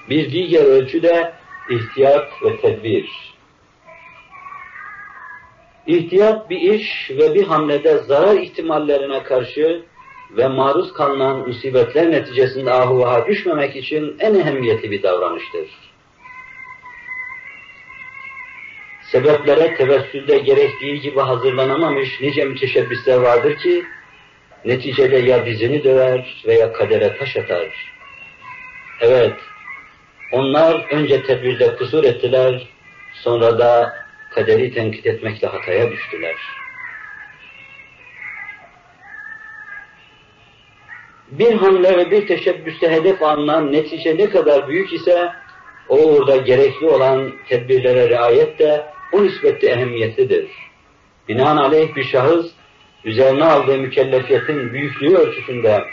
Bir diğer ölçü de ihtiyat ve tedbir. İhtiyat bir iş ve bir hamlede zarar ihtimallerine karşı ve maruz kalınan musibetler neticesinde ahuvaha düşmemek için en ehemmiyetli bir davranıştır. Sebeplere tevessülde gerektiği gibi hazırlanamamış nice müteşebbisler vardır ki, neticede ya dizini döver veya kadere taş atar. Evet, onlar önce tedbirde kusur ettiler, sonra da kaderi tenkit etmekle hataya düştüler. Bir hamle ve bir teşebbüste hedef alınan netice ne kadar büyük ise, o uğurda gerekli olan tedbirlere riayet de o nispette ehemmiyetlidir. Binaenaleyh bir şahıs, üzerine aldığı mükellefiyetin büyüklüğü ölçüsünde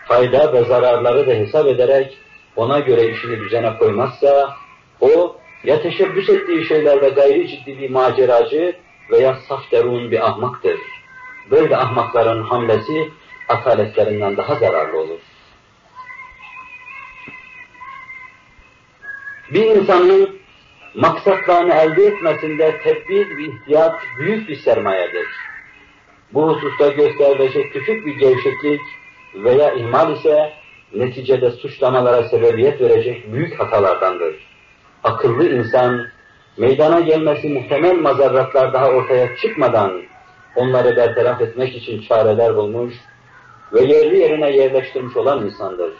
fayda ve zararları da hesap ederek ona göre işini düzene koymazsa, o ya teşebbüs ettiği şeylerde gayri ciddi bir maceracı veya saf derun bir ahmaktır. Böyle ahmakların hamlesi ataletlerinden daha zararlı olur. Bir insanın maksatlarını elde etmesinde tedbir ve ihtiyat büyük bir sermayedir. Bu hususta gösterilecek küçük bir gevşeklik veya ihmal ise neticede suçlamalara sebebiyet verecek büyük hatalardandır. Akıllı insan, meydana gelmesi muhtemel mazarratlar daha ortaya çıkmadan onları bertaraf etmek için çareler bulmuş ve yerli yerine yerleştirmiş olan insandır.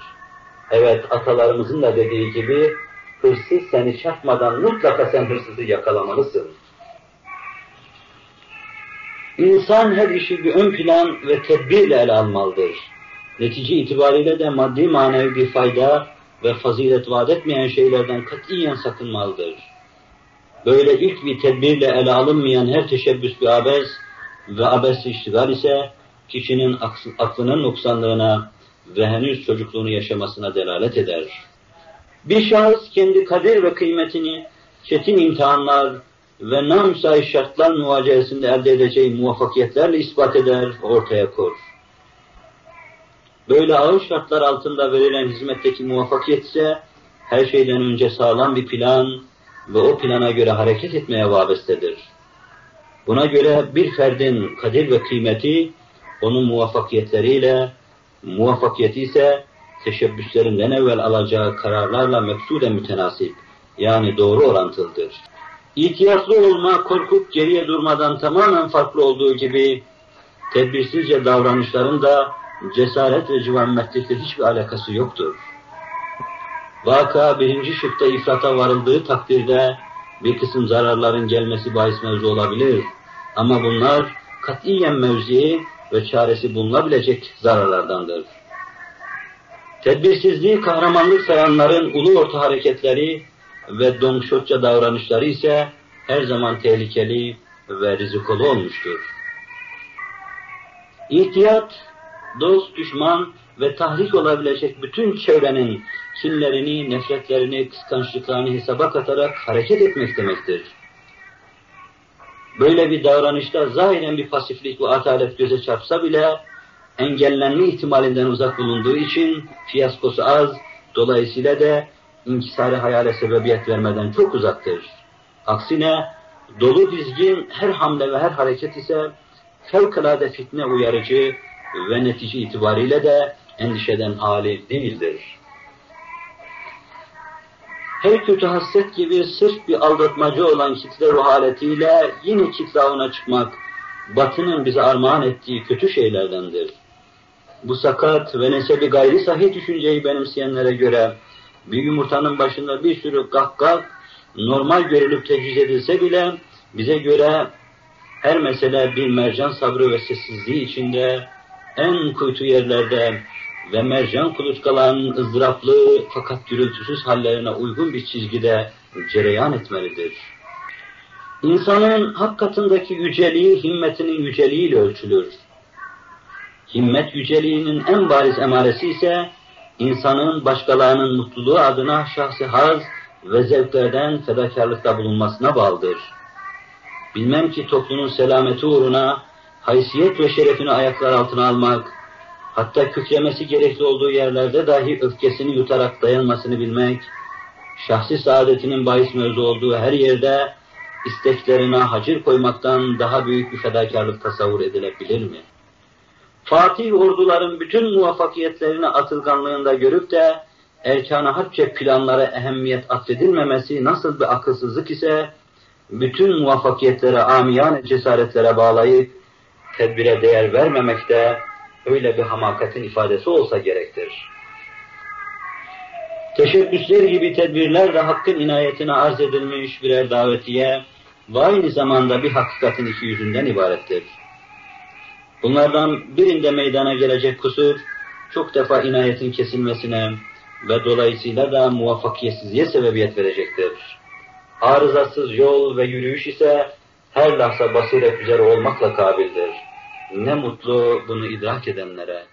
Evet, atalarımızın da dediği gibi, hırsız seni çarpmadan mutlaka sen hırsızı yakalamalısın. İnsan her işi bir ön plan ve tedbirle ele almalıdır. Netice itibariyle de maddi manevi bir fayda ve fazilet vaat etmeyen şeylerden katiyen sakınmalıdır. Böyle ilk bir tedbirle ele alınmayan her teşebbüs bir abes ve abes iştigal ise kişinin aklının noksanlığına ve henüz çocukluğunu yaşamasına delalet eder. Bir şahıs kendi kadir ve kıymetini çetin imtihanlar ve namüsait şartlar muvacehesinde elde edeceği muvaffakiyetlerle ispat eder, ortaya koyar. Böyle ağır şartlar altında verilen hizmetteki muvaffakiyet ise her şeyden önce sağlam bir plan ve o plana göre hareket etmeye vabestedir. Buna göre bir ferdin kadir ve kıymeti onun muvaffakiyeti ise teşebbüslerinden evvel alacağı kararlarla meksuden mütenasip, yani doğru orantılıdır. İhtiyatlı olma, korkup geriye durmadan tamamen farklı olduğu gibi, tedbirsizce davranışların da cesaret ve civanmetlikle hiçbir alakası yoktur. Vaka birinci şıkta ifrata varıldığı takdirde bir kısım zararların gelmesi bahis mevzu olabilir. Ama bunlar katiyen mevzi ve çaresi bulunabilecek zararlardandır. Tedbirsizliği kahramanlık sayanların ulu orta hareketleri ve donkşotça davranışları ise her zaman tehlikeli ve rizikolu olmuştur. İhtiyat, dost, düşman ve tahrik olabilecek bütün çevrenin kinlerini, nefretlerini, kıskançlıklarını hesaba katarak hareket etmek demektir. Böyle bir davranışta zahiren bir pasiflik ve atalet göze çarpsa bile engellenme ihtimalinden uzak bulunduğu için fiyaskosu az, dolayısıyla da inkisari hayale sebebiyet vermeden çok uzaktır. Aksine dolu dizgin her hamle ve her hareket ise fevkalade fitne uyarıcı ve netice itibariyle de endişeden hali değildir. Her kötü hasret gibi sırf bir aldatmacı olan kitle ruh haletiyle yine kitle avına çıkmak, Batı'nın bize armağan ettiği kötü şeylerdendir. Bu sakat ve nesebi gayri sahih düşünceyi benimseyenlere göre bir yumurtanın başında bir sürü kahkah normal görülüp teciz edilse bile bize göre her mesele bir mercan sabrı ve sessizliği içinde en kuytu yerlerde ve mercan kuluçkalarının ızdıraplı fakat gürültüsüz hallerine uygun bir çizgide cereyan etmelidir. İnsanın hak katındaki yüceliği himmetinin yüceliğiyle ölçülür. Himmet yüceliğinin en bariz emaresi ise insanın başkalarının mutluluğu adına şahsi haz ve zevklerden fedakarlıkta bulunmasına bağlıdır. Bilmem ki toplumun selameti uğruna haysiyet ve şerefini ayaklar altına almak, hatta kükremesi gerekli olduğu yerlerde dahi öfkesini yutarak dayanmasını bilmek, şahsi saadetinin bahis mevzu olduğu her yerde isteklerine hacir koymaktan daha büyük bir fedakarlık tasavvur edilebilir mi? Fatih orduların bütün muvaffakiyetlerini atılganlığında görüp de erkan-ı harpçe planlara ehemmiyet atfedilmemesi nasıl bir akılsızlık ise bütün muvaffakiyetlere amiyane cesaretlere bağlayıp tedbire değer vermemek de öyle bir hamakatin ifadesi olsa gerektir. Teşebbüsler gibi tedbirler de Hakk'ın inayetine arz edilmiş birer davetiye ve aynı zamanda bir hakikatin iki yüzünden ibarettir. Bunlardan birinde meydana gelecek kusur, çok defa inayetin kesilmesine ve dolayısıyla da muvaffakiyetsizliğe sebebiyet verecektir. Arızasız yol ve yürüyüş ise her lahza basiret üzere olmakla kabildir. Ne mutlu bunu idrak edenlere.